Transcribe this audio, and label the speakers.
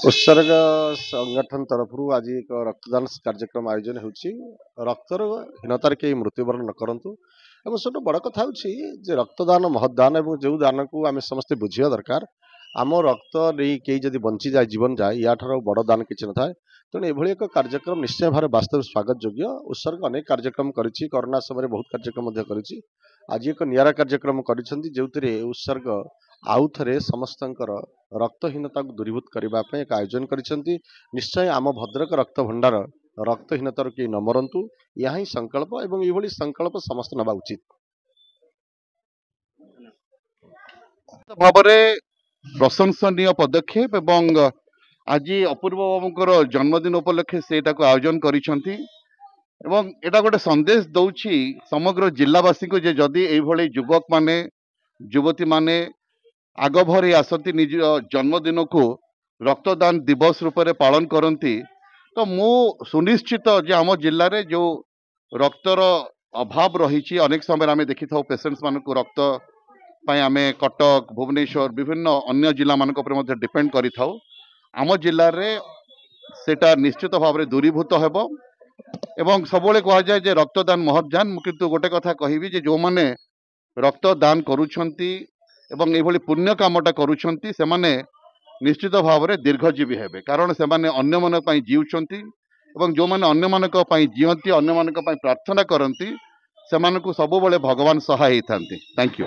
Speaker 1: उत्सर्ग संगठन तरफ आज एक रक्तदान कार्यक्रम आयोजन होची रक्तर हीनतार के मृत्युवरण न करंतु एवं सब बड़ कथा जे रक्तदान महदान और जो दान को आम समस्ते बुझिया दरकार आम रक्त नहीं कई जदि बंची जाए जीवन जाए या बड़ दान किसी न थाए तेणु एभली एक कार्यक्रम निश्चय भाव वास्तव स्वागत योग्य उत्सर्ग अनेक कार्यक्रम करिछि कोरोना समय बहुत कार्यक्रम करिछि आज एक नियारा कार्यक्रम करिसेंती जोथिरे उत्सर्ग आउ थे समस्तंकर रक्तहीनता को दूरीभूत करने एक आयोजन करिसेंती निश्चय आम भद्रक रक्त भंडार रक्तहीनतार कि न मरंतु या ही संकल्प एवं ये संकल्प समस्त नवा उचित
Speaker 2: भाव प्रशंसनीय पदक्षेप एवं आज अपूर्व बाबूर जन्मदिन उपलक्षे से आयोजन करिसेंती एवं एटा गोटे संदेश दौछि समग्र जिलावासी को जे जदि एभली युवक माने युवती माने आग भरी आसती निज जन्मदिन को रक्तदान दिवस रूप में पालन करती तो मु सुनिश्चित जे आम जिले में जो रक्तर अभाव रही अनेक समय आम देखी था पेसेंट्स मान को रक्त आम कटक भुवनेश्वर विभिन्न अन्य जिला मान डिपेंड करि थाउ आम जिले में सेटा निश्चित भाव में दूरीभूत हेबो एवं सबले कह जाए जे रक्तदान महदान किंतु गोटे कथा कहबी जे जो माने रक्तदान करुछंती एवं एभली पुण्य कामटा करुछंती से माने निश्चित भाव में दीर्घजीवी हेबे कारण से माने अन्य मन पई जीउछंती एवं जो माने अन्य मानक पई जीवंती अन्य मानक पई प्रार्थना करंती से मानकु सबुबले भगवान सहाय हिथांती। Thank you.